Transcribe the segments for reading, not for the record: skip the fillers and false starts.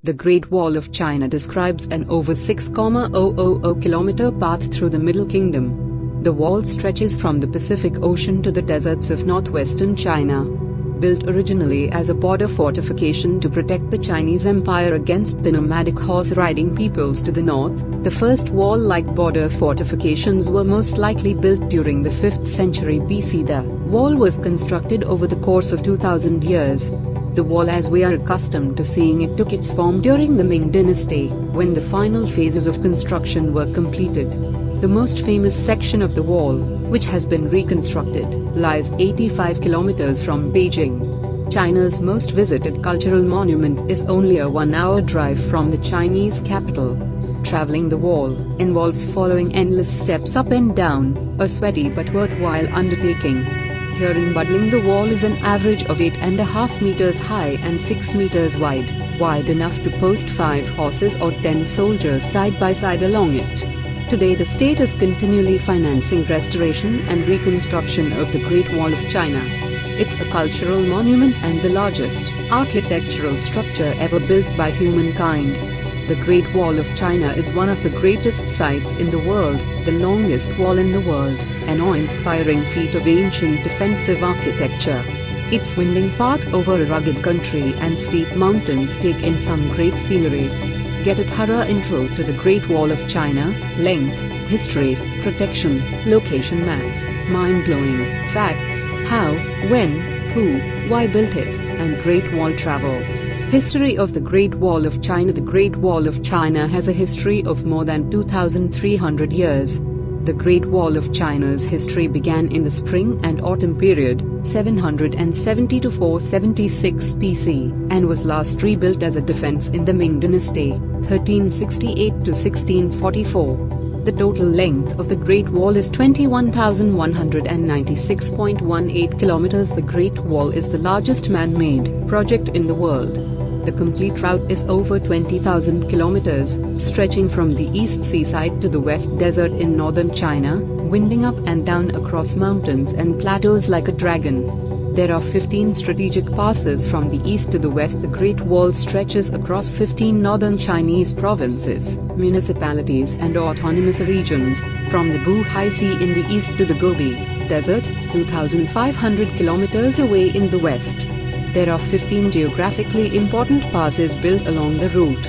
The Great Wall of China describes an over 6,000 kilometer path through the Middle Kingdom. The wall stretches from the Pacific Ocean to the deserts of northwestern China. Built originally as a border fortification to protect the Chinese Empire against the nomadic horse-riding peoples to the north, the first wall-like border fortifications were most likely built during the 5th century BC. The wall was constructed over the course of 2000 years. The wall as we are accustomed to seeing it took its form during the Ming Dynasty, when the final phases of construction were completed. The most famous section of the wall, which has been reconstructed, lies 85 kilometers from Beijing. China's most visited cultural monument is only a 1-hour drive from the Chinese capital. Traveling the wall involves following endless steps up and down, a sweaty but worthwhile undertaking. Here in Budling, the wall is an average of 8.5 meters high and 6 meters wide enough to post 5 horses or 10 soldiers side by side along it. Today the state is continually financing restoration and reconstruction of the Great Wall of China. It's a cultural monument and the largest architectural structure ever built by humankind. The Great Wall of China is one of the greatest sites in the world, the longest wall in the world, an awe-inspiring feat of ancient defensive architecture. Its winding path over a rugged country and steep mountains take in some great scenery. Get a thorough intro to the Great Wall of China: length, history, protection, location maps, mind-blowing facts, how, when, who, why built it, and Great Wall travel. History of the Great Wall of China. The Great Wall of China has a history of more than 2,300 years. The Great Wall of China's history began in the spring and autumn period, 770 to 476 BC, and was last rebuilt as a defense in the Ming Dynasty, 1368 to 1644. The total length of the Great Wall is 21,196.18 kilometers. The Great Wall is the largest man-made project in the world. The complete route is over 20,000 kilometers, stretching from the east seaside to the west desert in northern China, winding up and down across mountains and plateaus like a dragon. There are 15 strategic passes from the east to the west. The Great Wall stretches across 15 northern Chinese provinces, municipalities and autonomous regions, from the Bohai Sea in the east to the Gobi Desert, 2,500 kilometers away in the west. There are 15 geographically important passes built along the route.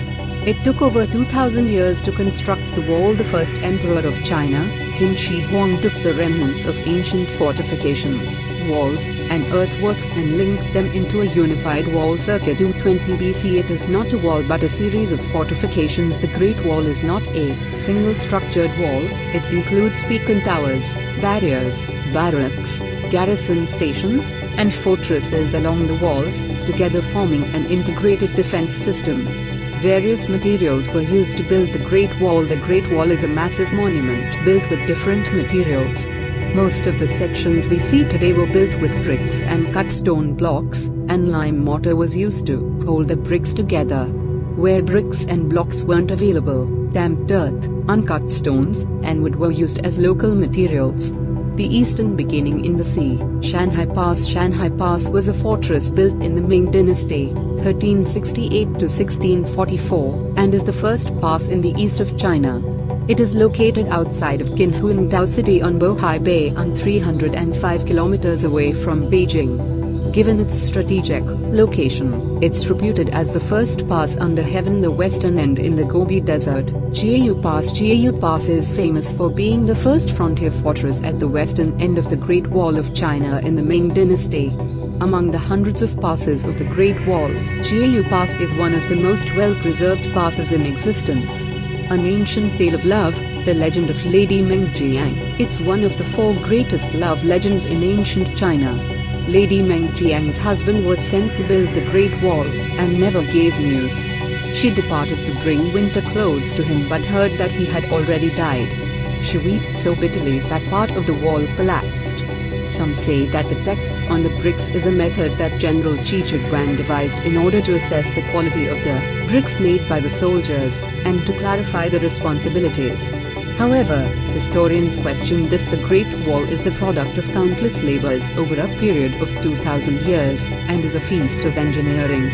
It took over 2,000 years to construct the wall. The first emperor of China, Qin Shi Huang, took the remnants of ancient fortifications, walls, and earthworks and linked them into a unified wall. Circa 220 BC. It is not a wall but a series of fortifications. The Great Wall is not a single structured wall. It includes beacon towers, barriers, barracks, garrison stations, and fortresses along the walls, together forming an integrated defense system. Various materials were used to build the Great Wall. The Great Wall is a massive monument built with different materials. Most of the sections we see today were built with bricks and cut stone blocks, and lime mortar was used to hold the bricks together. Where bricks and blocks weren't available, damped earth, uncut stones, and wood were used as local materials. The eastern beginning in the sea, Shanhai Pass. Shanhai Pass was a fortress built in the Ming Dynasty, 1368 to 1644, and is the first pass in the east of China. It is located outside of Qinhuangdao City on Bohai Bay and 305 kilometers away from Beijing. Given its strategic location, it's reputed as the first pass under heaven. The western end in the Gobi Desert, Jiayu Pass. Jiayu Pass is famous for being the first frontier fortress at the western end of the Great Wall of China in the Ming Dynasty. Among the hundreds of passes of the Great Wall, Jiayu Pass is one of the most well-preserved passes in existence. An ancient tale of love, the legend of Lady Meng Jiang. It's one of the 4 greatest love legends in ancient China. Lady Meng Jiang's husband was sent to build the Great Wall, and never gave news. She departed to bring winter clothes to him but heard that he had already died. She wept so bitterly that part of the wall collapsed. Some say that the texts on the bricks is a method that General Qi Zhiguan devised in order to assess the quality of the bricks made by the soldiers, and to clarify the responsibilities. However, historians question this. The Great Wall is the product of countless labors over a period of 2,000 years, and is a feast of engineering.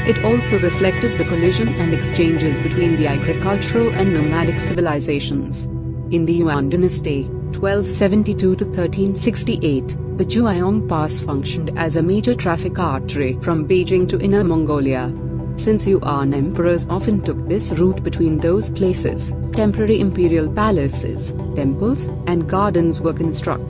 It also reflected the collision and exchanges between the agricultural and nomadic civilizations. In the Yuan dynasty, 1272 to 1368, the Zhuang Pass functioned as a major traffic artery from Beijing to Inner Mongolia. Since Yuan emperors often took this route between those places, temporary imperial palaces, temples, and gardens were constructed.